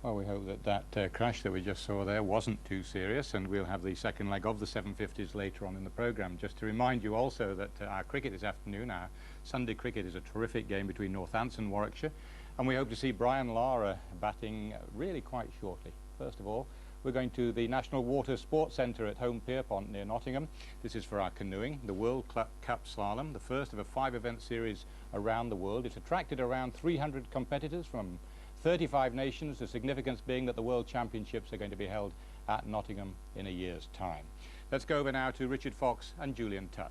Well, we hope that that crash that we just saw there wasn't too serious, and we'll have the second leg of the 750s later on in the programme. Just to remind you also that our cricket this afternoon, our Sunday cricket, is a terrific game between Northampton and Warwickshire, and we hope to see Brian Lara batting really quite shortly. First of all, we're going to the National Water Sports Centre at Home Pierpont near Nottingham. This is for our canoeing, the World Cup Slalom, the first of a 5-event series around the world. It's attracted around 300 competitors from 35 nations, the significance being that the World Championships are going to be held at Nottingham in a year's time. Let's go over now to Richard Fox and Julian Tutt.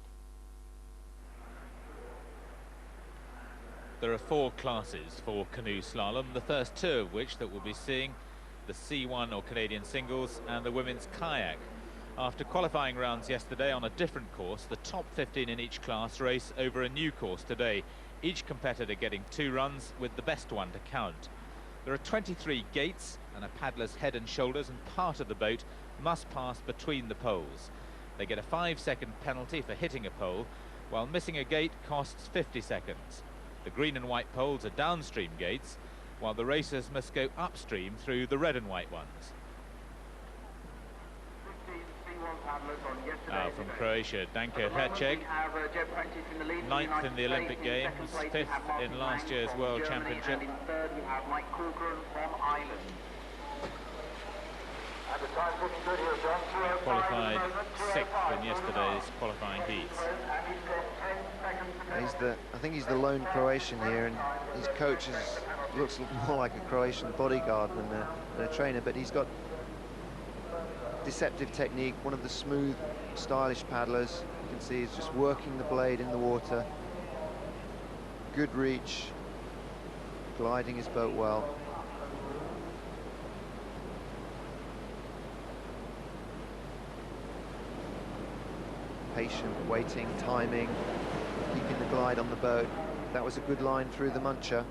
There are 4 classes for canoe slalom, the first 2 of which that we'll be seeing, the C1 or Canadian singles and the women's kayak. After qualifying rounds yesterday on a different course, the top 15 in each class race over a new course today, each competitor getting 2 runs with the best one to count. There are 23 gates, and a paddler's head and shoulders and part of the boat must pass between the poles. They get a 5-second penalty for hitting a pole, while missing a gate costs 50 seconds. The green and white poles are downstream gates, while the racers must go upstream through the red and white ones. Now from Croatia, Danko Herceg, 9th in the Olympic Games, 5th in last year's World Championship. Qualified 6th in yesterday's qualifying heats. I think he's the lone Croatian here, and his coach looks more like a Croatian bodyguard than a trainer, but he's got deceptive technique, one of the smooth, stylish paddlers. You can see he's just working the blade in the water. Good reach, gliding his boat well. Patient, waiting, timing, keeping the glide on the boat. That was a good line through the muncher.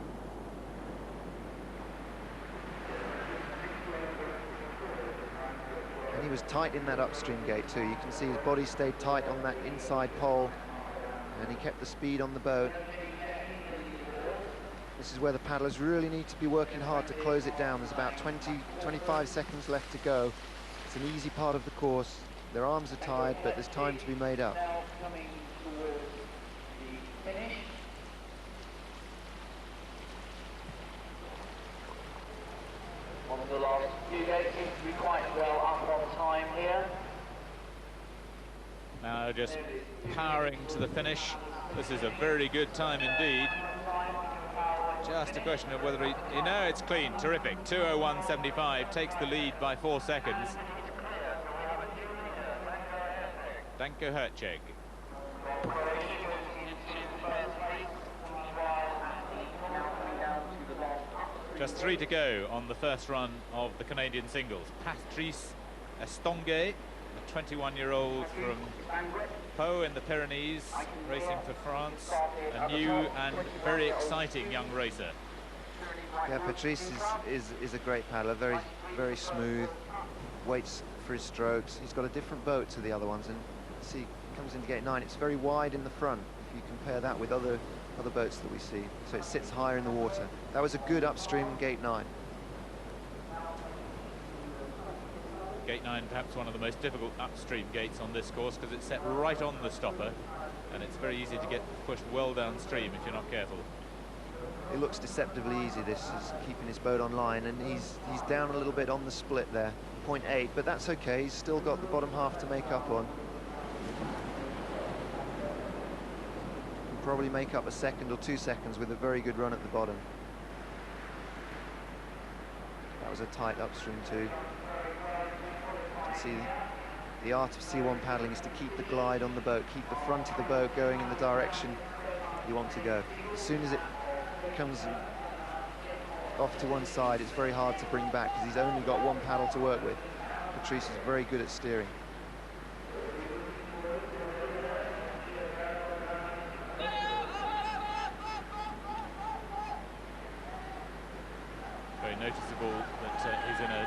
And he was tight in that upstream gate too. You can see his body stayed tight on that inside pole, and he kept the speed on the boat. This is where the paddlers really need to be working hard to close it down. There's about 25 seconds left to go. It's an easy part of the course. Their arms are tied, but there's time to be made up. One of the last few gates seems to be quite well up on time here. Now just powering to the finish. This is a very good time indeed. Just a question of whether you know, it's clean, terrific. 2:01.75 takes the lead by 4 seconds. Danko Herceg. Just 3 to go on the first run of the Canadian singles. Patrice Estongue, a 21-year-old from Pau in the Pyrenees, racing for France, a new and very exciting young racer. Yeah, Patrice is a great paddler, very smooth, waits for his strokes. He's got a different boat to the other ones, and see, comes into gate 9. It's very wide in the front if you compare that with other boats that we see, so it sits higher in the water. That was a good upstream gate 9. Gate 9 perhaps one of the most difficult upstream gates on this course, because it's set right on the stopper and it's very easy to get pushed well downstream if you're not careful. It looks deceptively easy, this is keeping his boat on line, and he's down a little bit on the split there, 0.8, but that's okay. He's still got the bottom half to make up on. Probably make up a second or 2 seconds with a very good run at the bottom. That was a tight upstream too. You can see the art of C1 paddling is to keep the glide on the boat, keep the front of the boat going in the direction you want to go. As soon as it comes off to one side, it's very hard to bring back because he's only got one paddle to work with. Patrice is very good at steering. Noticeable that he's in a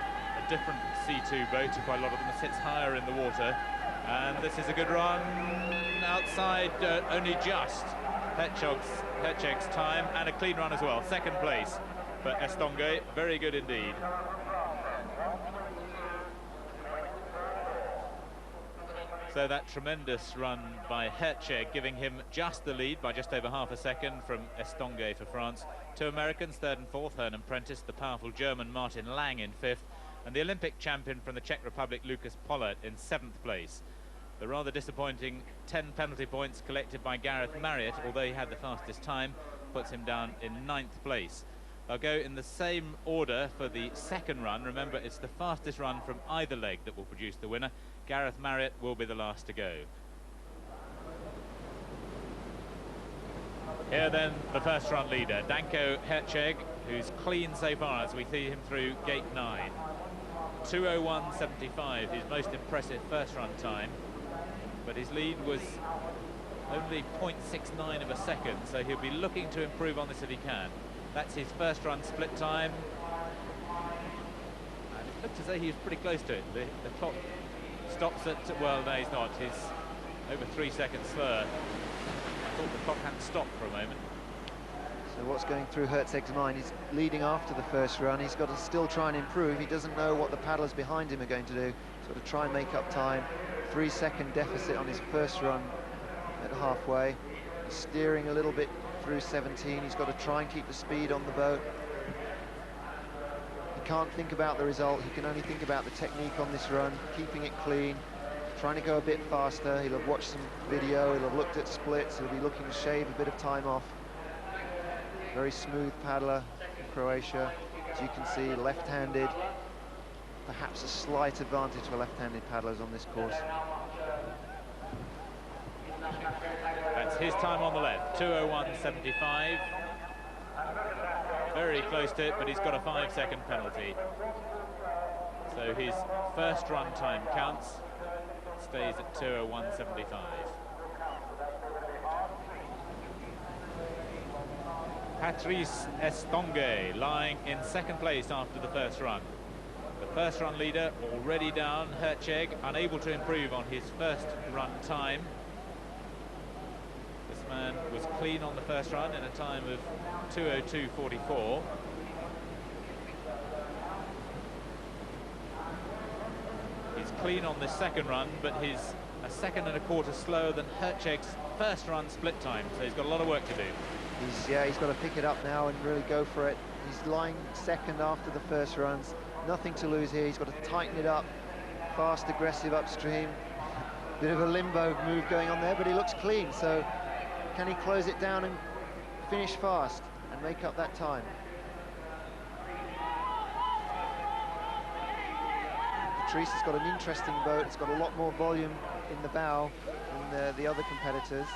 different C2 boat. Quite a lot of them sits higher in the water, and this is a good run outside, only just. Hercheg's time, and a clean run as well. Second place for Estongue, very good indeed. So that tremendous run by Hercheg, giving him just the lead by just over half a second from Estongue for France. Two Americans, third and fourth, Hearn and Prentice, the powerful German Martin Lang in fifth, and the Olympic champion from the Czech Republic, Lucas Pollert, in seventh place. The rather disappointing 10 penalty points collected by Gareth Marriott, although he had the fastest time, puts him down in ninth place. They'll go in the same order for the second run. Remember, it's the fastest run from either leg that will produce the winner. Gareth Marriott will be the last to go. Here then, the first run leader, Danko Hercheg, who's clean so far as we see him through gate 9. 2:01.75, his most impressive first run time, but his lead was only 0.69 of a second, so he'll be looking to improve on this if he can. That's his first run split time, and it looked as though he was pretty close to it. The clock stops at, well, no, he's not. He's over 3 seconds slower. I thought the clock hadn't stopped for a moment. So what's going through Hercheg's mind? He's leading after the first run. He's got to still try and improve. He doesn't know what the paddlers behind him are going to do. Sort of try and make up time. 3 second deficit on his first run at halfway. He's steering a little bit through 17. He's got to try and keep the speed on the boat. He can't think about the result. He can only think about the technique on this run, keeping it clean, trying to go a bit faster. He'll have watched some video, he'll have looked at splits, he'll be looking to shave a bit of time off. Very smooth paddler from Croatia. As you can see, left-handed. Perhaps a slight advantage for left-handed paddlers on this course. That's his time on the left, 2:01.75. Very close to it, but he's got a 5 second penalty. So his first run time counts, stays at 2:01.75. Patrice Estongue lying in second place after the first run. The first run leader already down, Hercheg, unable to improve on his first run time. This man was clean on the first run in a time of 2:02.44. He's clean on this second run, but he's a second and a quarter slower than Hercheg's first run split time, so he's got a lot of work to do. He's got to pick it up now and really go for it. He's lying second after the first runs. Nothing to lose here. He's got to tighten it up. Fast, aggressive upstream. Bit of a limbo move going on there, but he looks clean. So can he close it down and finish fast and make up that time? Patrice has got an interesting boat. It's got a lot more volume in the bow than the other competitors.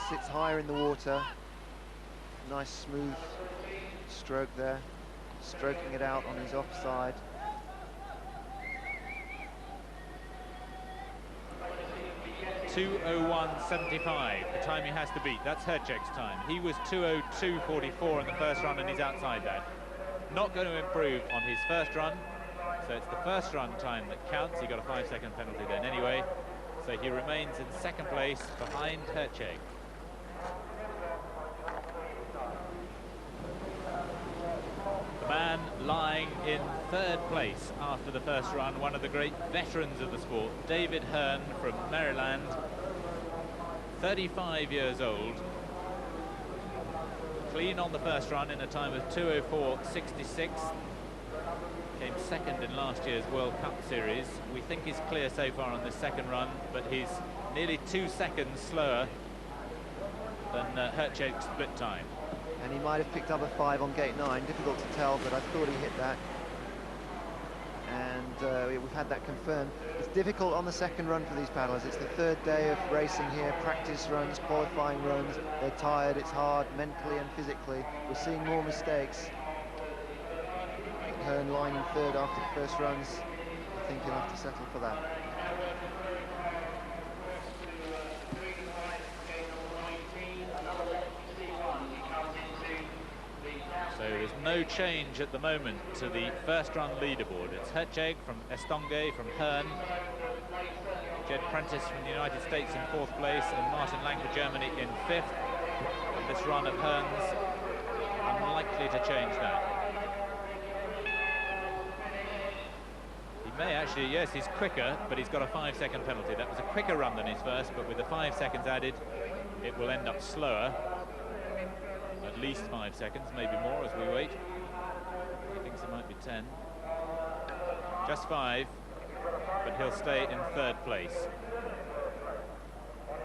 Sits higher in the water. Nice smooth stroke there, stroking it out on his offside. .2:01.75, the time he has to beat. That's Hercheg's time. He was 2:02.44 in the first run, and he's outside that. Not going to improve on his first run, so it's the first run time that counts. He got a 5 second penalty then anyway, so he remains in second place behind Hercheg. The man lying in third place after the first run, one of the great veterans of the sport, David Hearn from Maryland, 35 years old, clean on the first run in a time of 2:04.66, came second in last year's World Cup Series. We think he's clear so far on this second run, but he's nearly 2 seconds slower than Hercheg's split time. And he might have picked up a 5 on gate 9, difficult to tell, but I thought he hit that. And we've had that confirmed. It's difficult on the second run for these paddlers. It's the third day of racing here, practice runs, qualifying runs. They're tired, it's hard, mentally and physically. We're seeing more mistakes. Hearn lying in third after the first runs. I think he'll have to settle for that. So there's no change at the moment to the first run leaderboard. It's Hercheg from Estongue, from Hearn, Jed Prentice from the United States in fourth place, and Martin Lang for Germany in fifth. And this run of Hearn's unlikely to change that. He may actually, yes, he's quicker, but he's got a 5-second penalty. That was a quicker run than his first, but with the 5 seconds added, it will end up slower. At least 5 seconds, maybe more as we wait. He thinks it might be 10. Just 5, but he'll stay in 3rd place.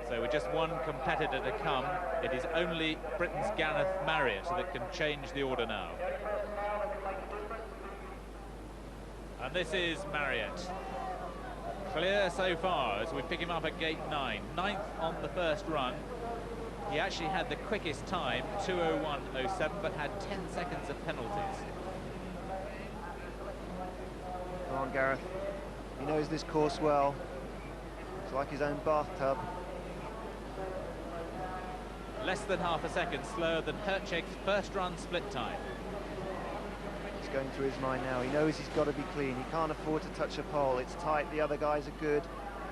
So with just one competitor to come, it is only Britain's Gareth Marriott that can change the order now. And this is Marriott. Clear so far as we pick him up at gate 9. 9th on the first run. He actually had the quickest time, 2:01.07, but had 10 seconds of penalties. Come on, Gareth. He knows this course well. It's like his own bathtub. Less than half a second slower than Hercheg's first run split time. It's going through his mind now. He knows he's got to be clean. He can't afford to touch a pole. It's tight. The other guys are good.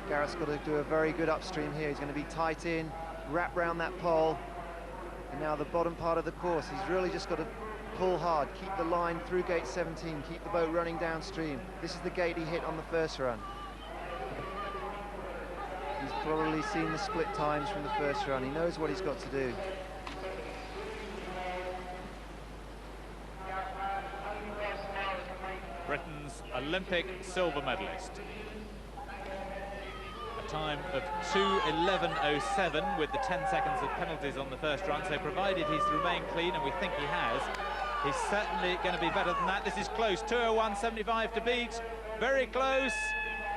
Gareth's got to do a very good upstream here. He's going to be tight in, wrap round that pole. And now the bottom part of the course, he's really just got to pull hard, keep the line through gate 17, keep the boat running downstream. This is the gate he hit on the first run. He's probably seen the split times from the first run. He knows what he's got to do. Britain's Olympic silver medalist. A time of 2:11.07 with the 10 seconds of penalties on the first run. So provided he's remained clean, and we think he has, he's certainly going to be better than that. This is close. 2:01.75 to beat. Very close.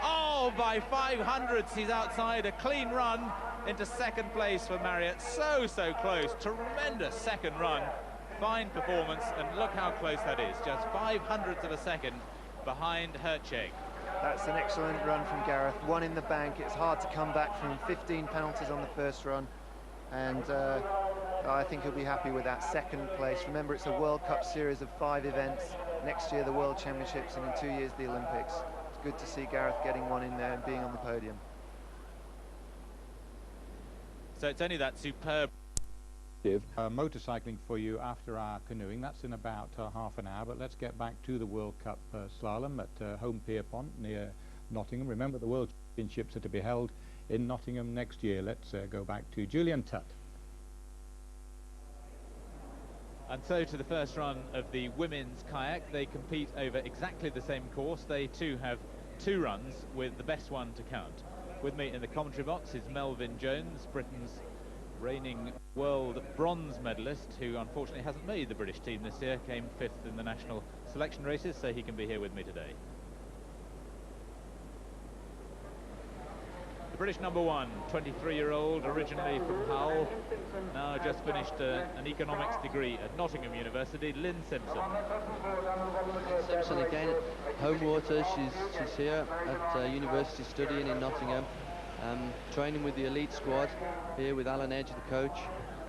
Oh, by 500ths, he's outside. A clean run into 2nd place for Marriott. So close. Tremendous second run. Fine performance, and look how close that is. Just 500ths of a second behind Hercheg. That's an excellent run from Gareth. One in the bank. It's hard to come back from 15 penalties on the first run. And I think he'll be happy with that 2nd place. Remember, it's a World Cup series of 5 events. Next year, the World Championships, and in 2 years, the Olympics. It's good to see Gareth getting one in there and being on the podium. So it's only that superb motorcycling for you after our canoeing. That's in about half an hour, but let's get back to the World Cup slalom at Home Pierpont near Nottingham. Remember, the World Championships are to be held in Nottingham next year. Let's go back to Julian Tutt. And so to the first run of the women's kayak. They compete over exactly the same course. They too have 2 runs with the best one to count. With me in the commentary box is Melvyn Jones, Britain's reigning world bronze medalist, who unfortunately hasn't made the British team this year, came 5th in the national selection races, so he can be here with me today. The British number 1, 23-year-old, originally from Hull, now just finished an economics degree at Nottingham University, Lynn Simpson. Simpson again, home waters. She's here at university studying in Nottingham, training with the elite squad here with Alan Edge, the coach,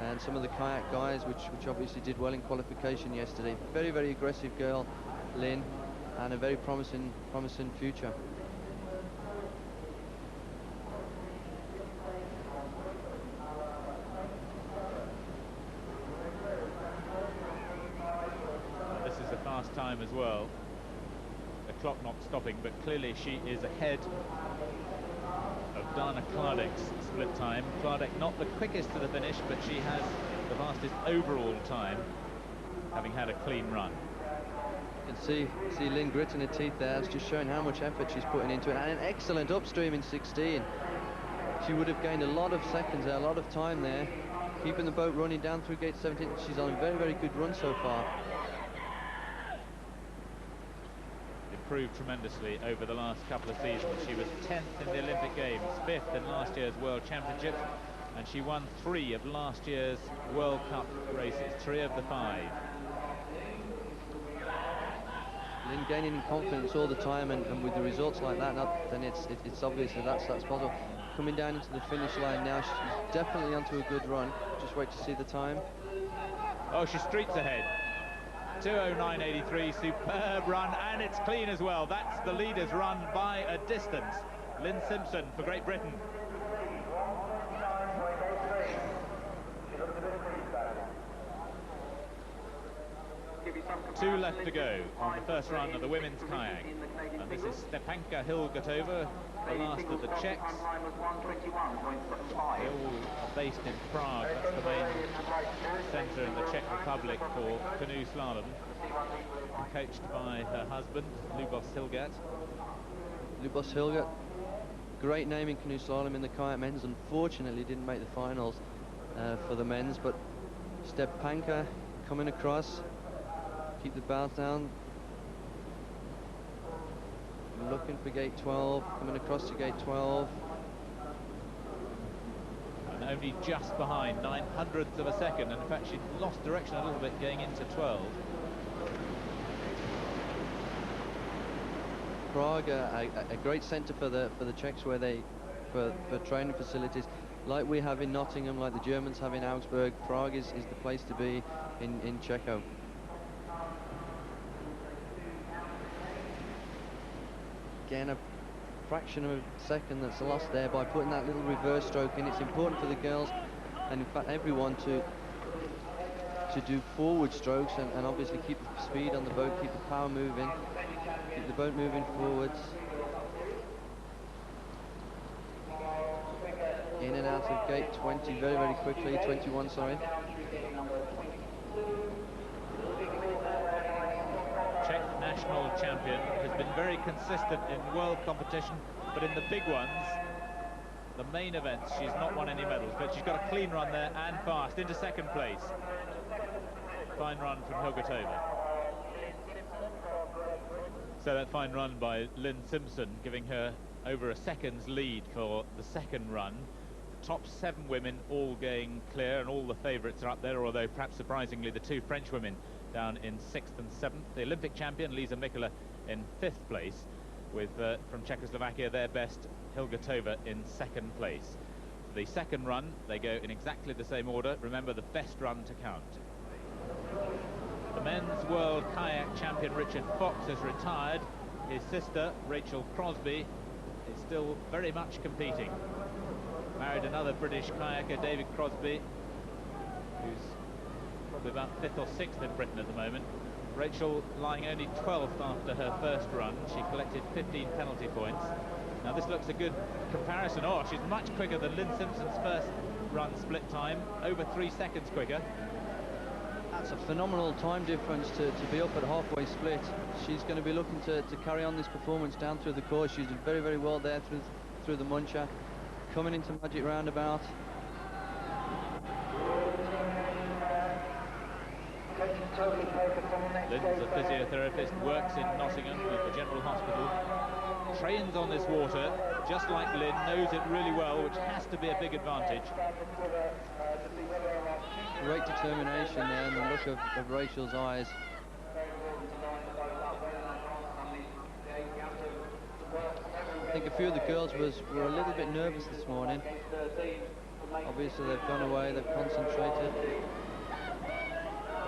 and some of the kayak guys, which obviously did well in qualification yesterday. Very aggressive girl, Lynn, and a very promising future. This is a fast time as well. The clock not stopping, but clearly she is ahead of Dana Klardek's split time. Klardek not the quickest to the finish, but she has the fastest overall time, having had a clean run. You can see Lynn gritting her teeth there. It's just showing how much effort she's putting into it, and an excellent upstream in 16. She would have gained a lot of seconds there, a lot of time there, keeping the boat running down through gate 17. She's on a very good run so far. Improved tremendously over the last couple of seasons. She was 10th in the Olympic Games, 5th in last year's World Championships, and she won 3 of last year's World Cup races, 3 of the 5. Lynn gaining in confidence all the time, and with the results like that, then it's obvious that that's possible. Coming down into the finish line now, she's definitely onto a good run. Just wait to see the time. Oh, she streaks ahead. 2:09.83, superb run, and it's clean as well. That's the leader's run by a distance. Lynn Simpson for Great Britain. 2 left to go on the first run of the women's kayak. And this is Stepanka Hilgatova, the last of the Czechs. They all are based in Prague. That's the main centre in the Czech Republic for canoe slalom. Coached by her husband, Lubos Hilgat. Lubos Hilgat, great name in canoe slalom in the kayak men's. Unfortunately didn't make the finals for the men's, but Stepanka coming across, keep the bows down, looking for gate 12, coming across to gate 12. And only just behind, 900ths of a second, and in fact she lost direction a little bit going into 12. Prague, a great centre for the Czechs, where they for training facilities like we have in Nottingham, like the Germans have in Augsburg. Prague is the place to be in Czechia. Again, a fraction of a second that's lost there by putting that little reverse stroke in. It's important for the girls, and in fact everyone, to do forward strokes and obviously keep the speed on the boat, keep the power moving, keep the boat moving forwards. In and out of gate 20 very, very quickly, 21, sorry. Czech national champion has been very consistent in world competition, but in the big ones, the main events, she's not won any medals, but she's got a clean run there and fast into second place. Fine run from Hilgatova. So that fine run by Lynn Simpson, giving her over a second's lead for the second run. Top 7 women all going clear, and all the favourites are up there, although perhaps surprisingly the 2 French women down in 6th and 7th. The Olympic champion Lisa Mikula in 5th place, with from Czechoslovakia their best Hilgatova in 2nd place. For the second run they go in exactly the same order. Remember, the best run to count. The men's world kayak champion Richard Fox has retired. His sister Rachel Crosby is still very much competing. Married another British kayaker, David Crosby, who's probably about 5th or 6th in Britain at the moment. Rachel lying only 12th after her first run. She collected 15 penalty points. Now this looks a good comparison. Oh, she's much quicker than Lynn Simpson's first run split time, over 3 seconds quicker. That's a phenomenal time difference to be up at halfway split. She's going to be looking to carry on this performance down through the course. She's done very, very well there through the Muncher. Coming into Magic Roundabout. Lynn's a physiotherapist, works in Nottingham at the General Hospital, trains on this water, just like Lynn, knows it really well, which has to be a big advantage. Great determination there, and the look of Rachel's eyes. I think a few of the girls were a little bit nervous this morning. Obviously they've gone away, they've concentrated.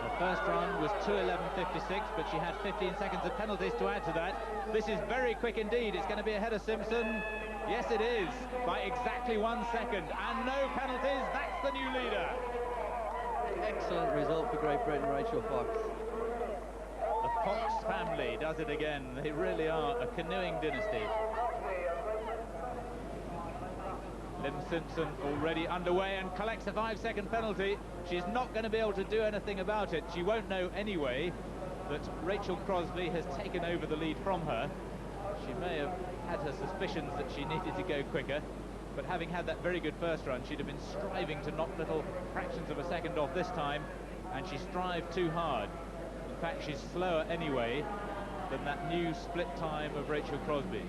The first run was 2:11.56, but she had 15 seconds of penalties to add to that. This is very quick indeed. It's going to be ahead of Simpson. Yes, it is, by exactly 1 second. And no penalties, that's the new leader. Excellent result for Great Britain, Rachel Fox. The Fox family does it again. They really are a canoeing dynasty. Lynn Simpson already underway and collects a 5-second penalty. She's not going to be able to do anything about it. She won't know anyway that Rachel Crosby has taken over the lead from her. She may have had her suspicions that she needed to go quicker, but having had that very good first run, she'd have been striving to knock little fractions of a second off this time, and she strived too hard. In fact, she's slower anyway than that new split time of Rachel Crosby's.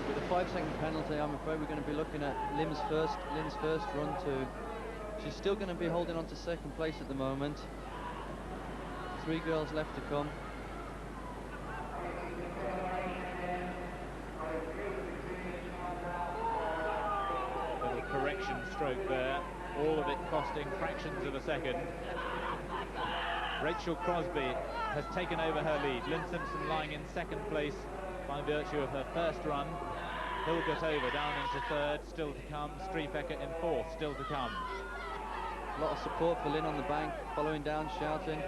With a 5-second penalty, I'm afraid we're going to be looking at Lynn's first run too. She's still going to be holding on to second place at the moment. 3 girls left to come. Little correction stroke there, all of it costing fractions of a second. Rachel Crosby has taken over her lead. Lynn Simpson lying in second place by virtue of her first run. Hilgatova down into third, still to come. Striefecker in fourth, still to come. A lot of support for Lynn on the bank, following down, shouting.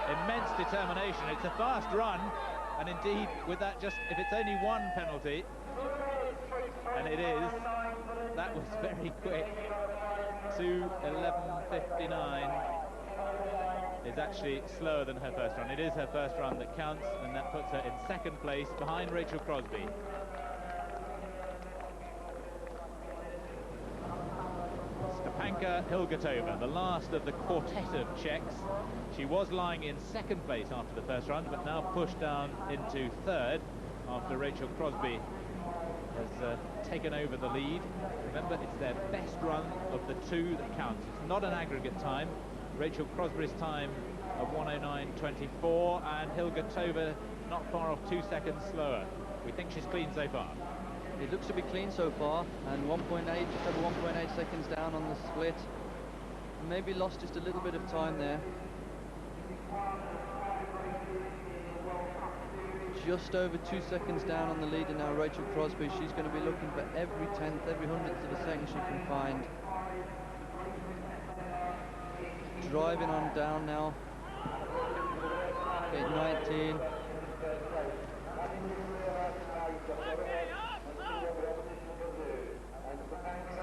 Immense determination. It's a fast run, and indeed with that, just if it's only one penalty, and it is, that was very quick. 2:11:59 is actually slower than her first run. It is her first run that counts, and that puts her in second place behind Rachel Crosby. Stepanka Hilgertova, the last of the quartet of Czechs. She was lying in second place after the first run, but now pushed down into third after Rachel Crosby has taken over the lead. Remember, it's their best run of the two that counts. It's not an aggregate time. Rachel Crosby's time of 1:09:24, and Hilgertova not far off 2 seconds slower. We think she's clean so far. It looks to be clean so far, and 1.8, just over 1.8 seconds down on the split. Maybe lost just a little bit of time there. Just over 2 seconds down on the leader now, Rachel Crosby. She's going to be looking for every tenth, every hundredth of a second she can find. Driving on down now. Okay, 19.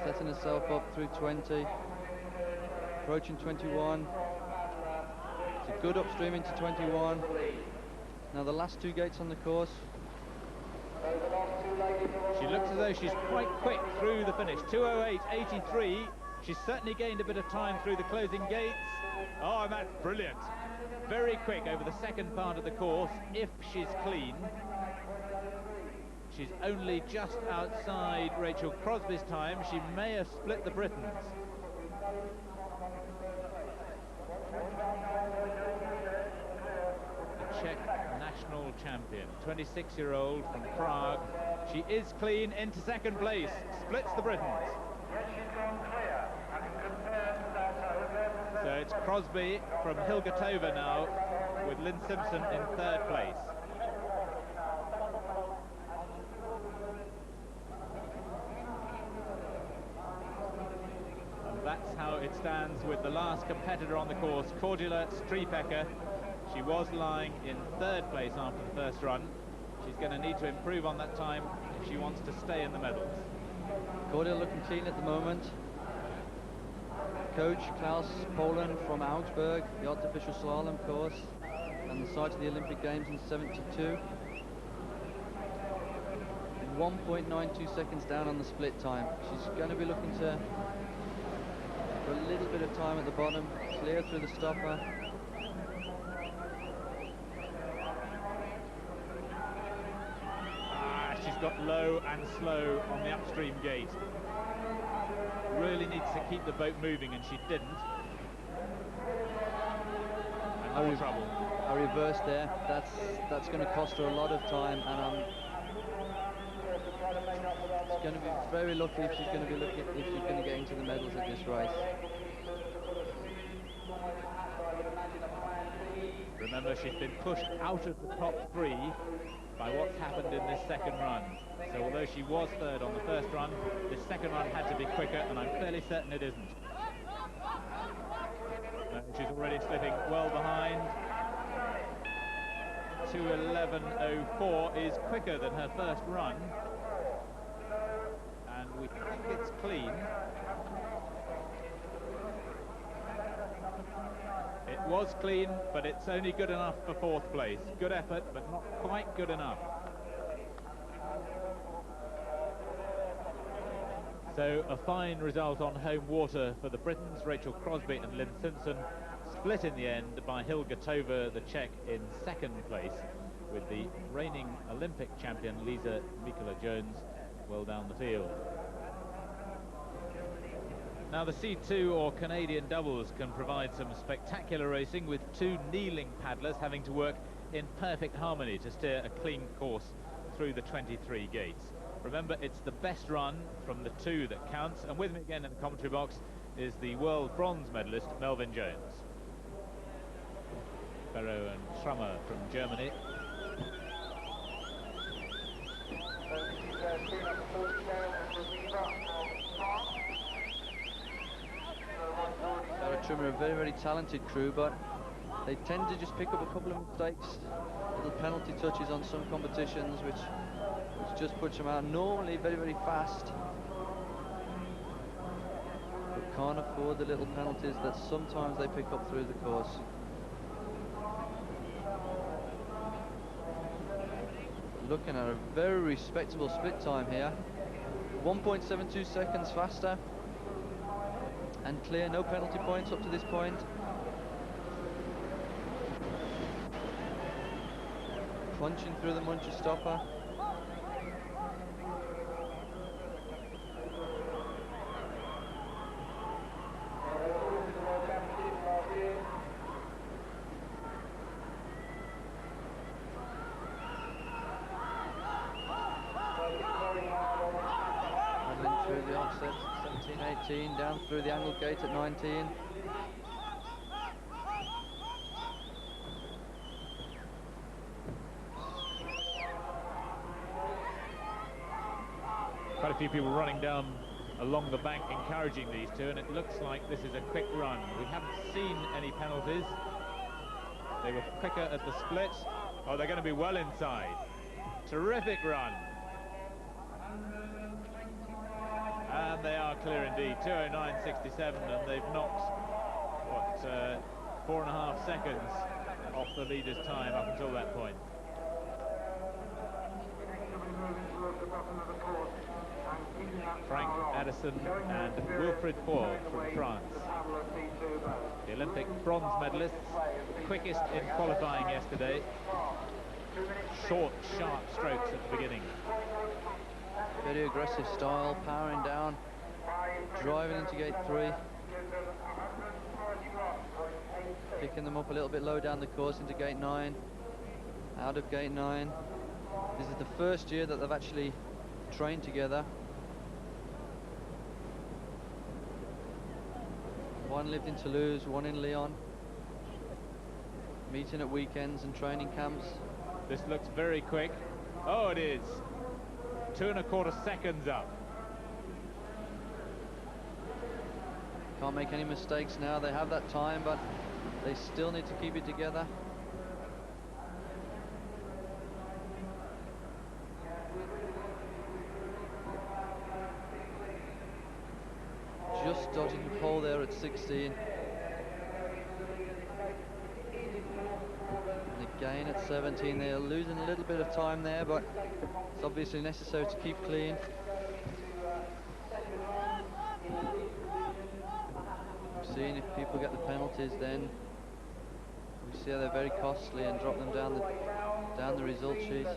Setting herself up through 20. Approaching 21. It's a good upstream into 21. Now the last two gates on the course. She looks as though she's quite quick through the finish. 2:08:83. She's certainly gained a bit of time through the closing gates. Oh, and that's brilliant. Very quick over the second part of the course, if she's clean. She's only just outside Rachel Crosby's time. She may have split the Britons. The Czech national champion, 26-year-old from Prague. She is clean into second place, splits the Britons. So it's Crosby from Hilgertova now, with Lynn Simpson in third place. And that's how it stands with the last competitor on the course, Cordula Striepeke. She was lying in third place after the first run. She's going to need to improve on that time if she wants to stay in the medals. Cordula looking clean at the moment. Coach Klaus Poland from Augsburg, the artificial slalom course, and the site of the Olympic Games in '72. 1.92 seconds down on the split time. She's going to be looking for a little bit of time at the bottom, clear through the stopper. She's got low and slow on the upstream gate. Really needs to keep the boat moving, and she didn't. And more trouble. A reverse there. That's going to cost her a lot of time, and she's going to be very lucky if she's going to get into the medals at this race. Remember, she's been pushed out of the top three by what's happened in this second run. So although she was third on the first run, this second run had to be quicker, and I'm fairly certain it isn't. She's already slipping well behind. 2:11:04 is quicker than her first run, and we think it's clean. It was clean, but it's only good enough for fourth place. Good effort, but not quite good enough. So a fine result on home water for the Britons, Rachel Crosby and Lynn Simpson, split in the end by Hilgertova, the Czech, in second place, with the reigning Olympic champion Lisa Mikola-Jones well down the field. Now the C2 or Canadian doubles can provide some spectacular racing, with two kneeling paddlers having to work in perfect harmony to steer a clean course through the 23 gates. Remember, it's the best run from the two that counts, and with me again in the commentary box is the world bronze medalist Melvin Jones. Barrow and Schrammer from Germany. Leitrim are a very, very talented crew, but they tend to just pick up a couple of mistakes, little penalty touches on some competitions, which just puts them out. Normally very, very fast, but can't afford the little penalties that sometimes they pick up through the course. Looking at a very respectable split time here. 1.72 seconds faster and clear, no penalty points up to this point. Punching through the muncher stopper. Through the offset, 17-18, down through the angle gate at 19. Quite a few people running down along the bank encouraging these two, and it looks like this is a quick run. We haven't seen any penalties. They were quicker at the split. Oh, they're going to be well inside. Terrific run. And they are clear indeed, 2:09.67, and they've knocked, what, 4.5 seconds off the leader's time up until that point. Frank Addison and Wilfried Paul from France. The Olympic bronze medalists, quickest in qualifying yesterday. Short, sharp strokes at the beginning. Very aggressive style, powering down, driving into gate 3. Picking them up a little bit low down the course into gate 9. Out of gate 9. This is the first year that they've actually trained together. One lived in Toulouse, one in Lyon. Meeting at weekends and training camps. This looks very quick. Oh, it is. 2.25 seconds up. Can't make any mistakes now. They have that time, but they still need to keep it together. Just dodging the pole there at 16. And again at 17, they're losing a little bit of time there, but it's obviously necessary to keep clean. We've seen if people get the penalties, then we see how they're very costly and drop them down the result sheet.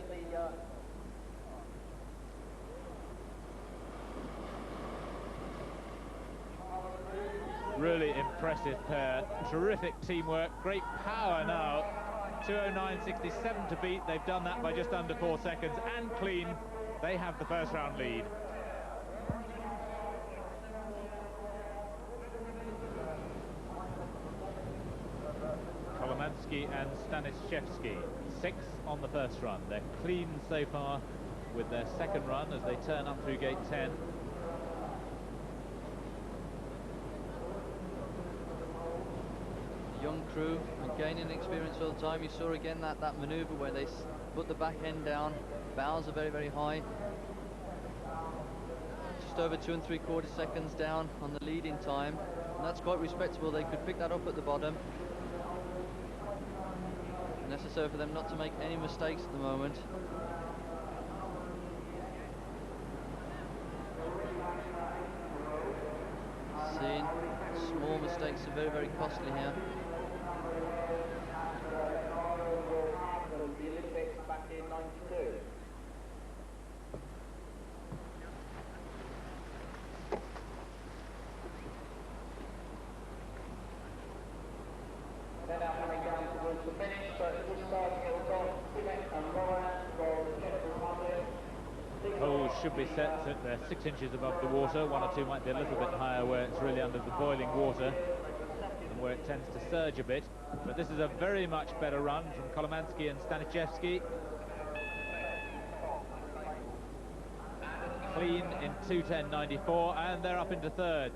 Really impressive pair. Terrific teamwork. Great power now. 2:09.67 to beat. They've done that by just under 4 seconds and clean. They have the first round lead. Kolomansky and Staniszewski, 6 on the first run. They're clean so far with their second run as they turn up through gate 10. Young crew and gaining experience all the time. You saw again that manoeuvre where they put the back end down. Bows are very, very high. Just over 2 3/4 seconds down on the leading time, and that's quite respectable. They could pick that up at the bottom. Necessary for them not to make any mistakes at the moment. Seeing small mistakes are very, very costly here. The Olympics back in '92. They're now coming down towards the finish, but just starting at the top, Simek and Lauren from the Czech Republic. Poles should be set at they're 6 inches above the water. 1 or 2 might be a little bit higher where it's really under the boiling water and where it tends to surge a bit. But this is a very much better run from Kolomansky and Staniszewski. Clean in 2:10.94, and they're up into third.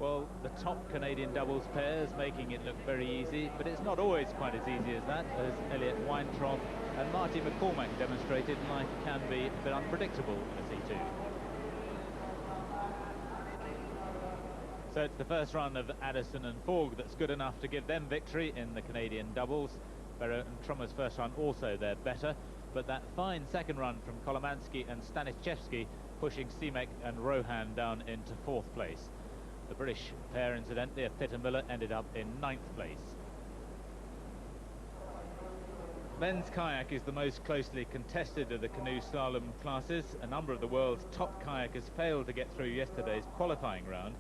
Well, the top Canadian doubles pairs making it look very easy, but it's not always quite as easy as that, as Elliot Weintraub and Marty McCormack demonstrated. Life can be a bit unpredictable in a C2. So it's the first run of Addison and Fogg that's good enough to give them victory in the Canadian doubles. Berra and Trummer's first run also their better, but that fine second run from Kolomansky and Staniszewski pushing Simek and Rohan down into 4th place. The British pair, incidentally, of Pitt and Miller, ended up in 9th place. Men's kayak is the most closely contested of the canoe slalom classes. A number of the world's top kayakers failed to get through yesterday's qualifying round,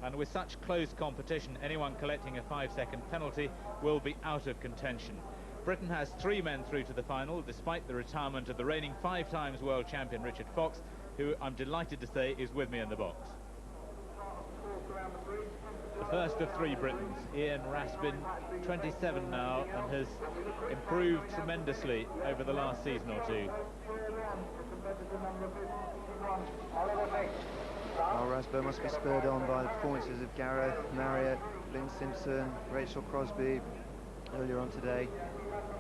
and with such close competition, anyone collecting a 5-second penalty will be out of contention. Britain has 3 men through to the final, despite the retirement of the reigning 5-times world champion Richard Fox, who I'm delighted to say is with me in the box. The first of 3 Britons, Ian Raspin, 27 now, and has improved tremendously over the last season or two. Well, Raspin must be spurred on by the performances of Gareth, Marriott, Lynn Simpson, Rachel Crosby earlier on today.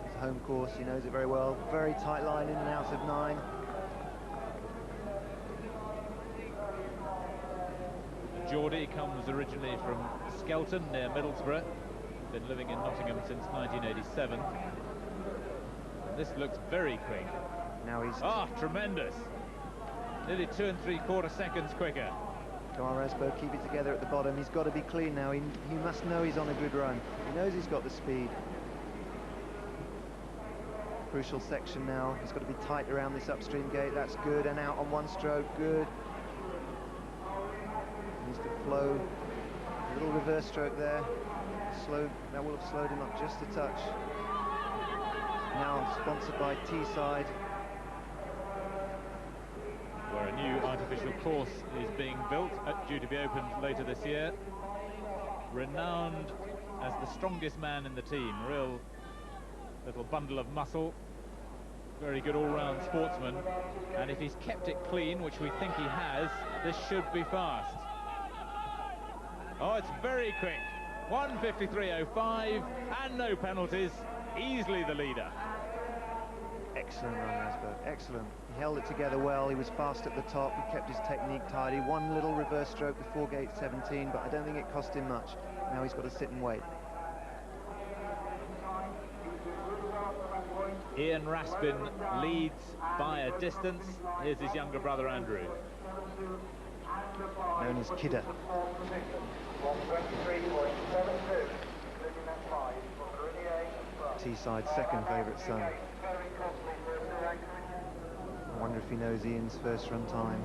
It's a home course, he knows it very well. Very tight line in and out of 9. Geordie comes originally from Skelton near Middlesbrough, been living in Nottingham since 1987. And this looks very quick. Now he's... tremendous! Nearly 2 3/4 seconds quicker. Come on, Rasbo, keep it together at the bottom. He's got to be clean now. He must know he's on a good run. He knows he's got the speed. Crucial section now. He's got to be tight around this upstream gate. That's good. And out on 1 stroke. Good. Needs to flow. A little reverse stroke there. Slow. That will have slowed him up just a touch. Now sponsored by Teesside, where a new artificial course is being built, due to be opened later this year. Renowned as the strongest man in the team, real little bundle of muscle, very good all-round sportsman, and if he's kept it clean, which we think he has, this should be fast. Oh, it's very quick. 1:53.05 and no penalties, easily the leader. Excellent run, Rasbo, excellent. He held it together well, he was fast at the top, he kept his technique tidy. 1 little reverse stroke before gate 17, but I don't think it cost him much. Now he's got to sit and wait. Ian Raspin leads by a distance. Here's his younger brother Andrew, known as Kidder. Teesside's second favourite son. I wonder if he knows Ian's first run time.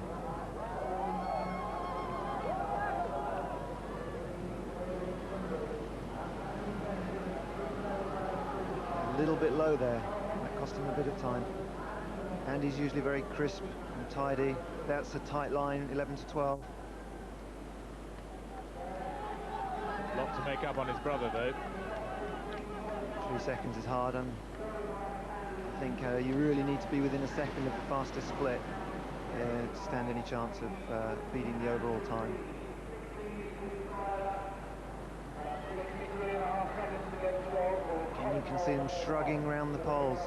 A little bit low there. That cost him a bit of time. And he's usually very crisp and tidy. That's a tight line, 11 to 12. lot to make up on his brother though. 3 seconds is hard, and I think you really need to be within a second of the fastest split to stand any chance of beating the overall time. And you can see him shrugging around the poles.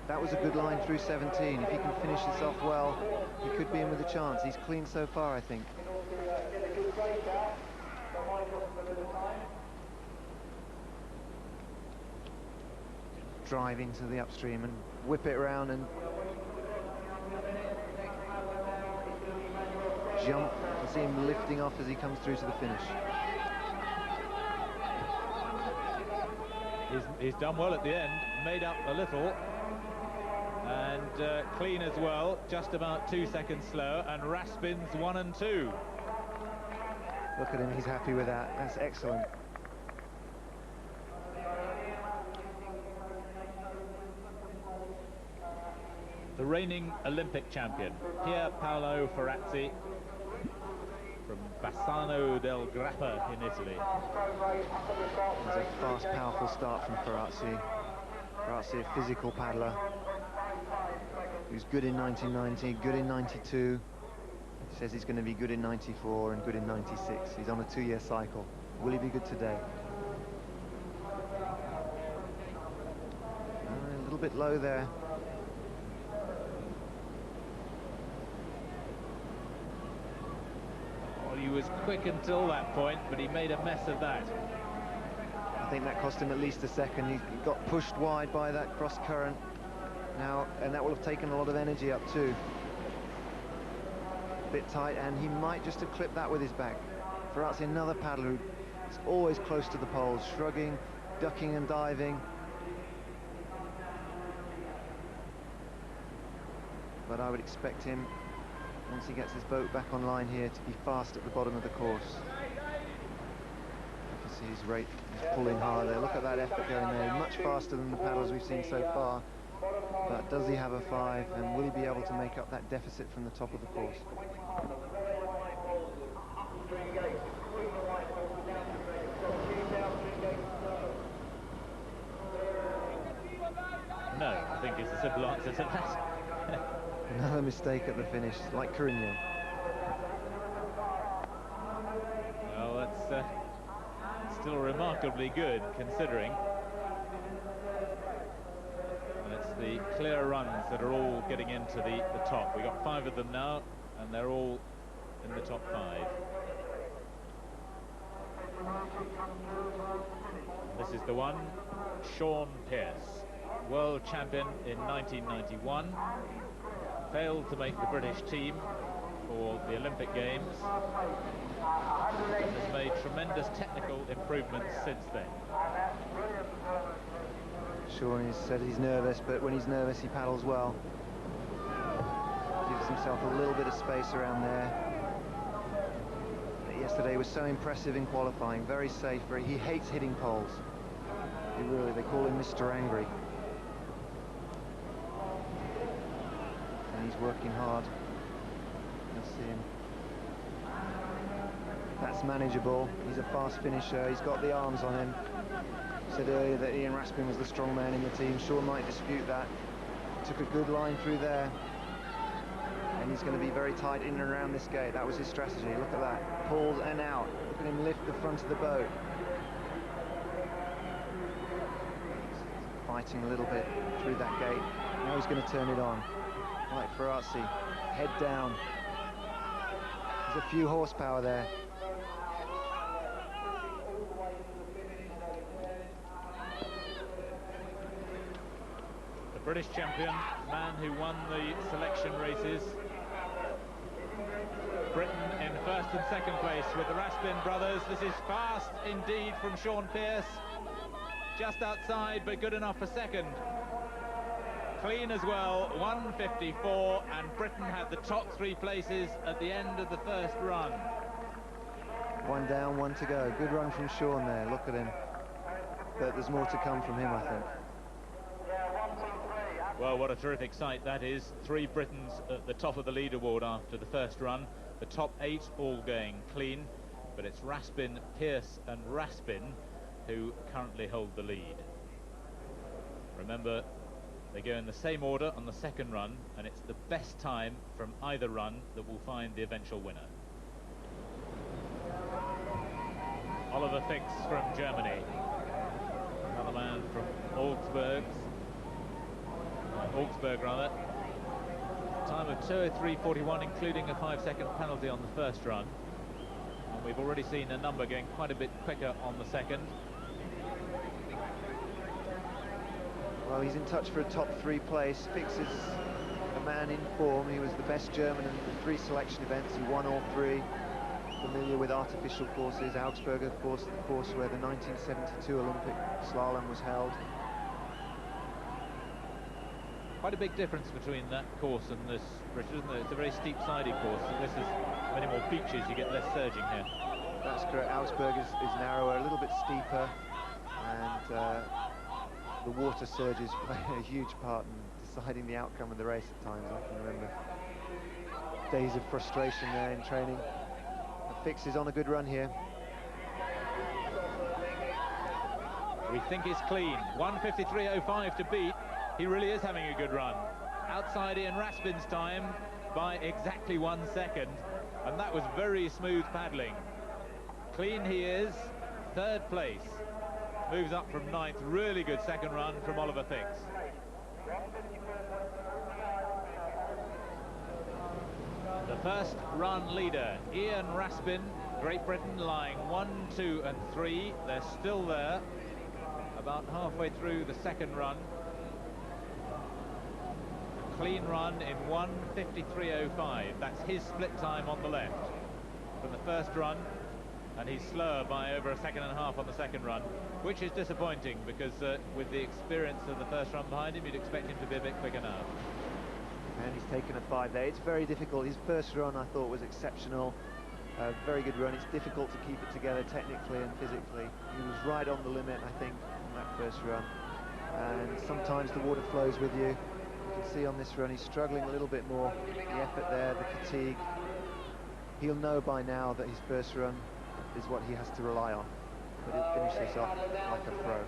That was a good line through 17. If he can finish this off well, he could be in with a chance. He's clean so far, I think. Drive into the upstream and whip it around and jump. You can see him lifting off as he comes through to the finish. He's done well at the end, made up a little, and clean as well, just about 2 seconds slow, and Raspin's 1 and 2. Look at him, he's happy with that. That's excellent. The reigning Olympic champion, Pier Paolo Ferrazzi, from Bassano del Grappa in Italy. There's a fast, powerful start from Ferrazzi. Ferrazzi, a physical paddler. He was good in 1990, good in 92. Says he's going to be good in 94 and good in 96. He's on a 2-year cycle. Will he be good today? A little bit low there. Well, he was quick until that point, but he made a mess of that. I think that cost him at least a second. He got pushed wide by that cross current now, and that will have taken a lot of energy up too. Bit tight, and he might just have clipped that with his back. Ferrazzi, another paddler who is always close to the poles, shrugging, ducking and diving. But I would expect him, once he gets his boat back online here, to be fast at the bottom of the course. You can see his rate is pulling hard there. Look at that effort going there, much faster than the paddlers we've seen so far. But does he have a 5, and will he be able to make up that deficit from the top of the course? No, I think is the simple answer to that. Another mistake at the finish, like Carignan. Well, that's still remarkably good, considering. And it's the clear runs that are all getting into the top. We've got 5 of them now, and they're all in the top 5. This is the one, Sean Pearce, world champion in 1991. Failed to make the British team for the Olympic Games, and has made tremendous technical improvements since then. Sean has said he's nervous, but when he's nervous he paddles well. Gives himself a little bit of space around there. Yesterday was so impressive in qualifying, very safe. He hates hitting poles. They call him Mr. Angry. And he's working hard. You'll see him. That's manageable. He's a fast finisher. He's got the arms on him. Said earlier that Ian Raspin was the strong man in the team. Sean might dispute that. Took a good line through there. And he's going to be very tight in and around this gate. That was his strategy. Look at that. Pulled and out. Look at him lift the front of the boat. Fighting a little bit through that gate. Now he's going to turn it on. Like Ferrazzi. Head down. There's a few horsepower there. The British champion, man who won the selection races. Britain in first and second place with the Raspin brothers. This is fast indeed from Sean Pearce. Just outside, but good enough for second. Clean as well, 1:54, and Britain had the top 3 places at the end of the first run. 1 down, 1 to go. Good run from Sean there. Look at him. But there's more to come from him, I think. Well, what a terrific sight that is. 3 Britons at the top of the leaderboard after the first run. The top 8 all going clean, but it's Raspin, Pearce and Raspin who currently hold the lead. Remember, they go in the same order on the second run, and it's the best time from either run that will find the eventual winner. Oliver Fix from Germany. Another man from Augsburg rather. Time of 2:03.41, including a 5-second penalty on the first run. And we've already seen a number going quite a bit quicker on the second. Well, he's in touch for a top 3 place. Fix is a man in form. He was the best German in the 3 selection events. He won all 3. Familiar with artificial courses. Augsburg, of course, the course where the 1972 Olympic slalom was held. Quite a big difference between that course and this, Richard, isn't there? It's a very steep-sided course. So this is many more beaches. You get less surging here. That's correct. Augsburg is narrower, a little bit steeper, and the water surges play a huge part in deciding the outcome of the race at times. I can remember days of frustration there in training. Fix is on a good run here. We think he's clean. 1:53.05 to beat. He really is having a good run. Outside Ian Raspin's time by exactly 1 second. And that was very smooth paddling. Clean he is, third place. Moves up from ninth. Really good second run from Oliver Fix. The first run leader, Ian Raspin, Great Britain, lying 1, 2 and 3. They're still there, about halfway through the second run. A clean run in 1:53.05. That's his split time on the left from the first run, and he's slower by over a second and a half on the second run, which is disappointing because with the experience of the first run behind him, you'd expect him to be a bit quicker now. And he's taken a 5 there. It's very difficult. His first run, I thought, was exceptional. Very good run. It's difficult to keep it together technically and physically. He was right on the limit, I think, on that first run. And sometimes the water flows with you. You can see on this run he's struggling a little bit more. The effort there, the fatigue. He'll know by now that his first run is what he has to rely on. But he'll finish this off like a pro.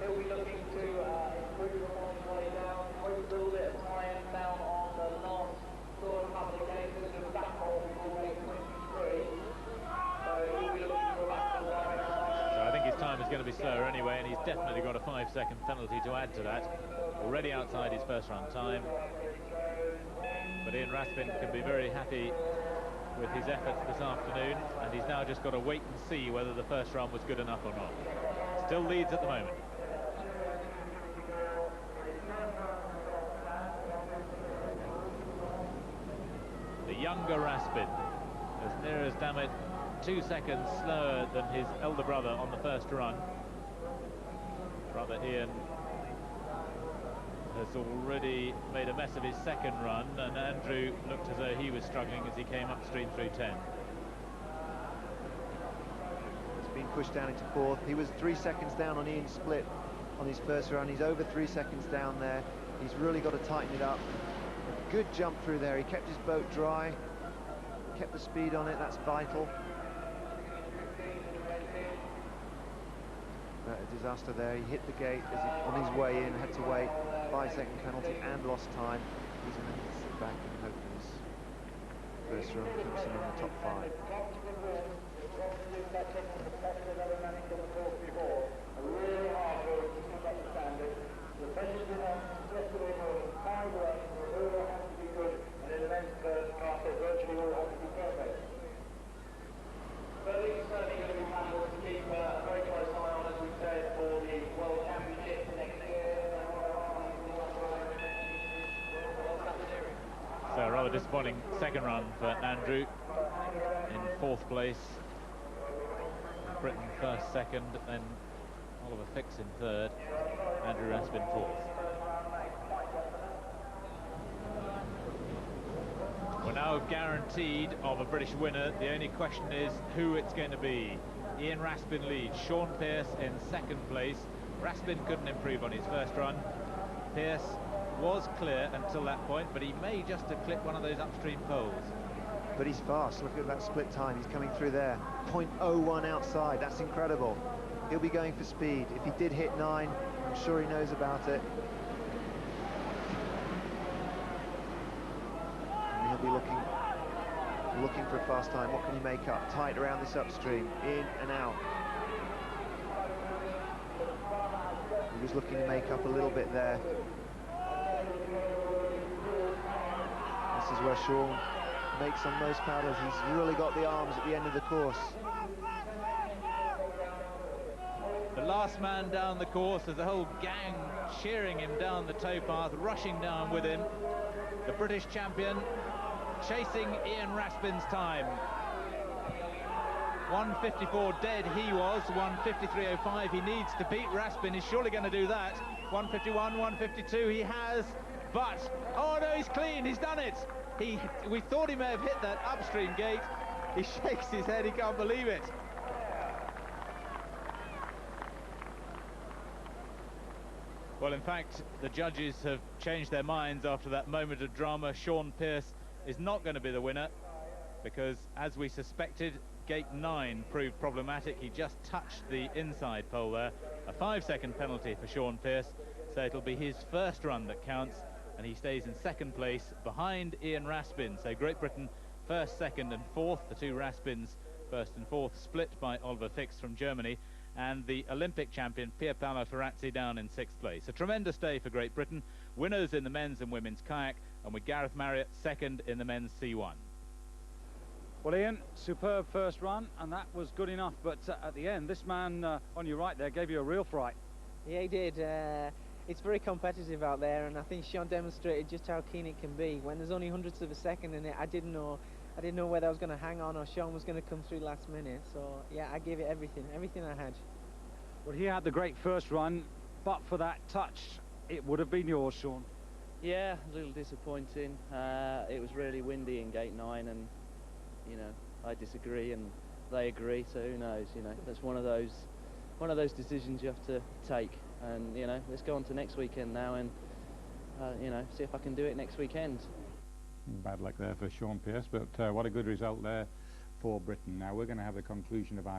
He'll be looking to improve on his way down, rebuild it and time down on the last sort of couple of games. This is back hole will make 23. So he'll be looking for back to the right. So I think his time is going to be slower anyway, and he's definitely got a 5-second penalty to add to that. Already outside his first run time. But Ian Raspin can be very happy with his efforts this afternoon, and he's now just got to wait and see whether the first run was good enough or not. Still leads at the moment. The younger Raspin, as near as, damn it, 2 seconds slower than his elder brother on the first run. Brother Ian has already made a mess of his second run, and Andrew looked as though he was struggling as he came upstream through 10. He's been pushed down into fourth. He was 3 seconds down on Ian's split on his first run. He's over 3 seconds down there. He's really got to tighten it up. Good jump through there. He kept his boat dry, kept the speed on it. That's vital. A disaster there. He hit the gate as he, on his way in, had to wait. 5-second penalty and lost time. He's going to have to sit back and hope that his first run keeps him in the top 5. So a rather disappointing second run for Andrew in fourth place. Britain first, second, then Oliver Fix in third, Andrew Raspin fourth. We're now guaranteed of a British winner. The only question is who it's going to be. Ian Raspin leads, Sean Pearce in second place. Raspin couldn't improve on his first run. Pearce was clear until that point, but he may just have clipped one of those upstream poles. But he's fast. Look at that split time. He's coming through there. 0.01 outside. That's incredible. He'll be going for speed. If he did hit 9, I'm sure he knows about it. And he'll be looking for a fast time. What can he make up? Tight around this upstream. In and out. He was looking to make up a little bit there. This is where Sean makes on most paddles. He's really got the arms at the end of the course. The last man down the course, there's a whole gang cheering him down the towpath, rushing down with him. The British champion chasing Ian Raspin's time. 1:54 dead he was, 1:53.05 he needs to beat Raspin. He's surely going to do that. 1:51, 1:52 he has, but oh no, he's clean, he's done it. We thought he may have hit that upstream gate. He shakes his head, he can't believe it. Well, in fact, the judges have changed their minds after that moment of drama. Sean Pearce is not going to be the winner because, as we suspected, gate 9 proved problematic. He just touched the inside pole there. A 5-second penalty for Sean Pearce, so it'll be his first run that counts, and he stays in second place behind Ian Raspin. So Great Britain first, second and fourth. The two Raspins, first and fourth, split by Oliver Fix from Germany, and the Olympic champion Pierpaolo Ferrazzi down in sixth place. A tremendous day for Great Britain. Winners in the men's and women's kayak, and with Gareth Marriott second in the men's C1. Well, Ian, superb first run, and that was good enough, but at the end, this man on your right there gave you a real fright. Yeah, he did. It's very competitive out there, and I think Sean demonstrated just how keen it can be. When there's only hundredths of a second in it, I didn't know whether I was going to hang on or Sean was going to come through last minute. So yeah, I gave it everything I had. Well, he had the great first run, but for that touch, it would have been yours, Sean. Yeah, a little disappointing. It was really windy in gate 9, and you know, I disagree and they agree, so who knows, you know. That's one of those decisions you have to take, and you know, let's go on to next weekend now and you know, see if I can do it next weekend. Bad luck there for Sean Pearce, but what a good result there for Britain. Now we're going to have the conclusion of our